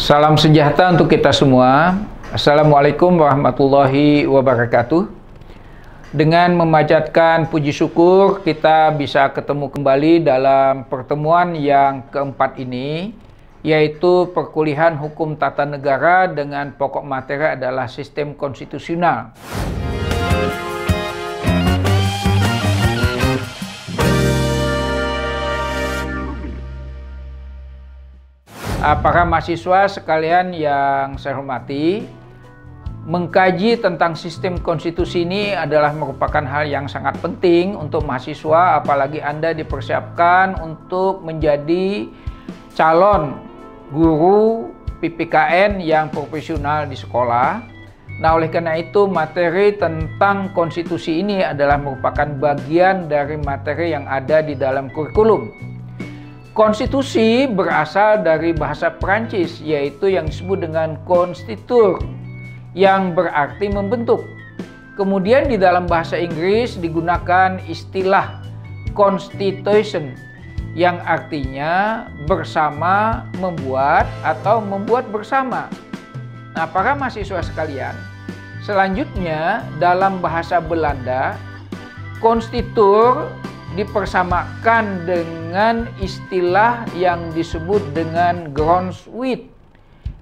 Salam sejahtera untuk kita semua. Assalamualaikum warahmatullahi wabarakatuh. Dengan memanjatkan puji syukur, kita bisa ketemu kembali dalam pertemuan yang keempat ini, yaitu perkuliahan hukum tata negara dengan pokok materi adalah sistem konstitusional. Para mahasiswa sekalian yang saya hormati, mengkaji tentang sistem konstitusi ini adalah merupakan hal yang sangat penting untuk mahasiswa, apalagi Anda dipersiapkan untuk menjadi calon guru PPKN yang profesional di sekolah. Nah, oleh karena itu materi tentang konstitusi ini adalah merupakan bagian dari materi yang ada di dalam kurikulum. Konstitusi berasal dari bahasa Perancis, yaitu yang disebut dengan constituer, yang berarti membentuk. Kemudian di dalam bahasa Inggris digunakan istilah constitution, yang artinya bersama membuat atau membuat bersama. Nah, para mahasiswa sekalian, selanjutnya dalam bahasa Belanda, constituer dipersamakan dengan istilah yang disebut dengan grondwet,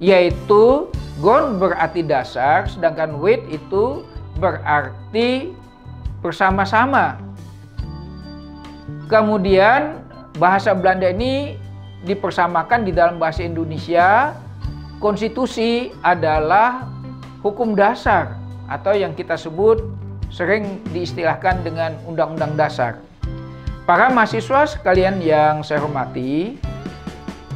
yaitu grond berarti dasar, sedangkan wet itu berarti bersama-sama. Kemudian bahasa Belanda ini dipersamakan di dalam bahasa Indonesia. Konstitusi adalah hukum dasar atau yang kita sebut sering diistilahkan dengan undang-undang dasar. Para mahasiswa sekalian yang saya hormati,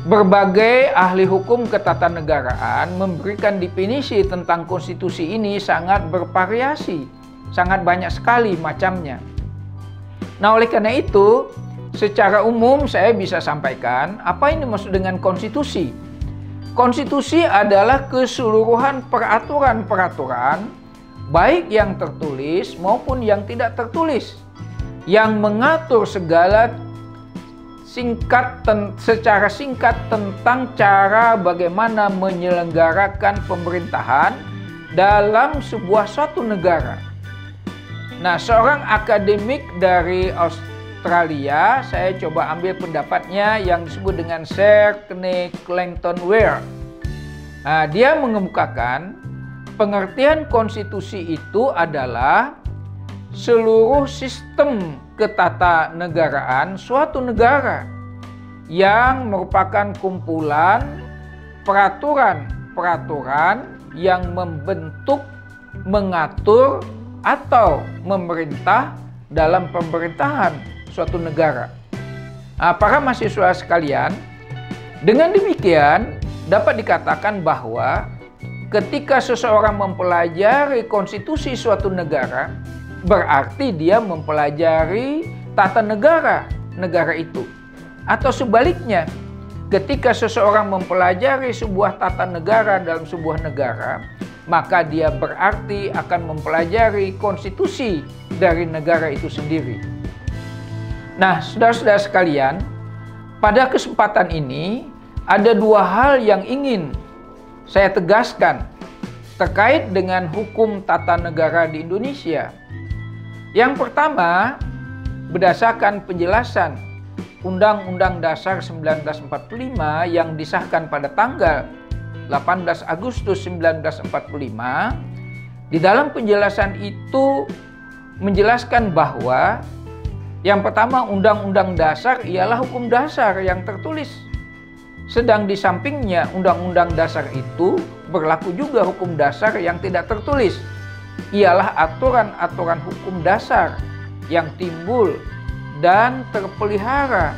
berbagai ahli hukum ketatanegaraan memberikan definisi tentang konstitusi ini sangat bervariasi, sangat banyak sekali macamnya. Nah, oleh karena itu, secara umum saya bisa sampaikan apa ini maksud dengan konstitusi. Konstitusi adalah keseluruhan peraturan-peraturan, baik yang tertulis maupun yang tidak tertulis, yang mengatur segala secara singkat tentang cara bagaimana menyelenggarakan pemerintahan dalam suatu negara. Nah, seorang akademik dari Australia, saya coba ambil pendapatnya yang disebut dengan Sir Kenneth Langton Weir. Nah, dia mengemukakan pengertian konstitusi itu adalah seluruh sistem ketatanegaraan suatu negara yang merupakan kumpulan peraturan-peraturan yang membentuk, mengatur, atau memerintah dalam pemerintahan suatu negara. Nah, para mahasiswa sekalian, dengan demikian dapat dikatakan bahwa ketika seseorang mempelajari konstitusi suatu negara, berarti dia mempelajari tata negara itu. Atau sebaliknya, ketika seseorang mempelajari sebuah tata negara dalam sebuah negara, maka dia berarti akan mempelajari konstitusi dari negara itu sendiri. Nah, saudara-saudara sekalian, pada kesempatan ini ada dua hal yang ingin saya tegaskan terkait dengan hukum tata negara di Indonesia. Yang pertama, berdasarkan penjelasan Undang-Undang Dasar 1945 yang disahkan pada tanggal 18 Agustus 1945, di dalam penjelasan itu menjelaskan bahwa yang pertama, Undang-Undang Dasar ialah hukum dasar yang tertulis. Sedang di sampingnya Undang-Undang Dasar itu berlaku juga hukum dasar yang tidak tertulis, ialah aturan-aturan hukum dasar yang timbul dan terpelihara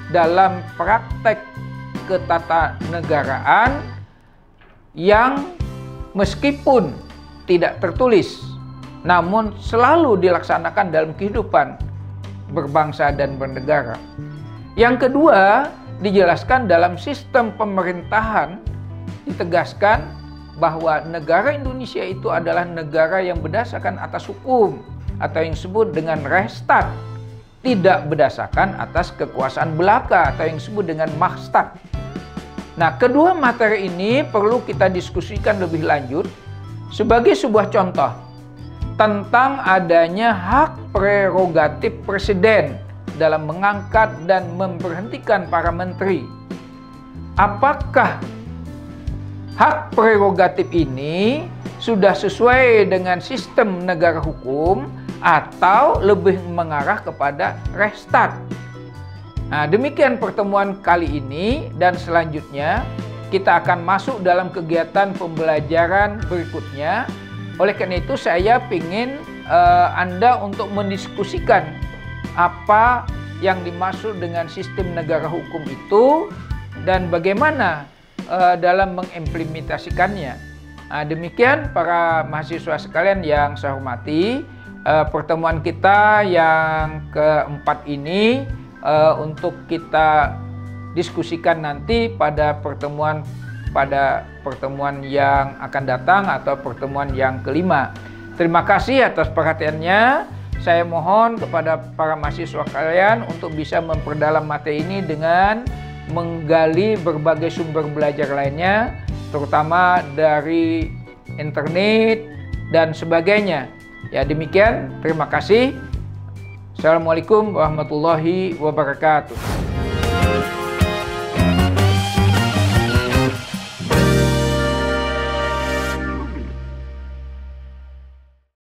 dalam praktek ketatanegaraan yang meskipun tidak tertulis, namun selalu dilaksanakan dalam kehidupan berbangsa dan bernegara. Yang kedua, dijelaskan dalam sistem pemerintahan, ditegaskan bahwa negara Indonesia itu adalah negara yang berdasarkan atas hukum atau yang disebut dengan Rechtsstaat, tidak berdasarkan atas kekuasaan belaka atau yang disebut dengan Machtsstaat. Nah, kedua materi ini perlu kita diskusikan lebih lanjut sebagai sebuah contoh tentang adanya hak prerogatif presiden dalam mengangkat dan memberhentikan para menteri. Apakah hak prerogatif ini sudah sesuai dengan sistem negara hukum atau lebih mengarah kepada restart? Nah, demikian pertemuan kali ini, dan selanjutnya kita akan masuk dalam kegiatan pembelajaran berikutnya. Oleh karena itu saya ingin Anda untuk mendiskusikan apa yang dimaksud dengan sistem negara hukum itu dan bagaimana dalam mengimplementasikannya. Nah, demikian para mahasiswa sekalian yang saya hormati, pertemuan kita yang keempat ini untuk kita diskusikan nanti pada pertemuan yang akan datang atau pertemuan yang kelima. Terima kasih atas perhatiannya. Saya mohon kepada para mahasiswa kalian untuk bisa memperdalam materi ini dengan menggali berbagai sumber belajar lainnya, terutama dari internet dan sebagainya. Ya, demikian. Terima kasih. Assalamualaikum warahmatullahi wabarakatuh.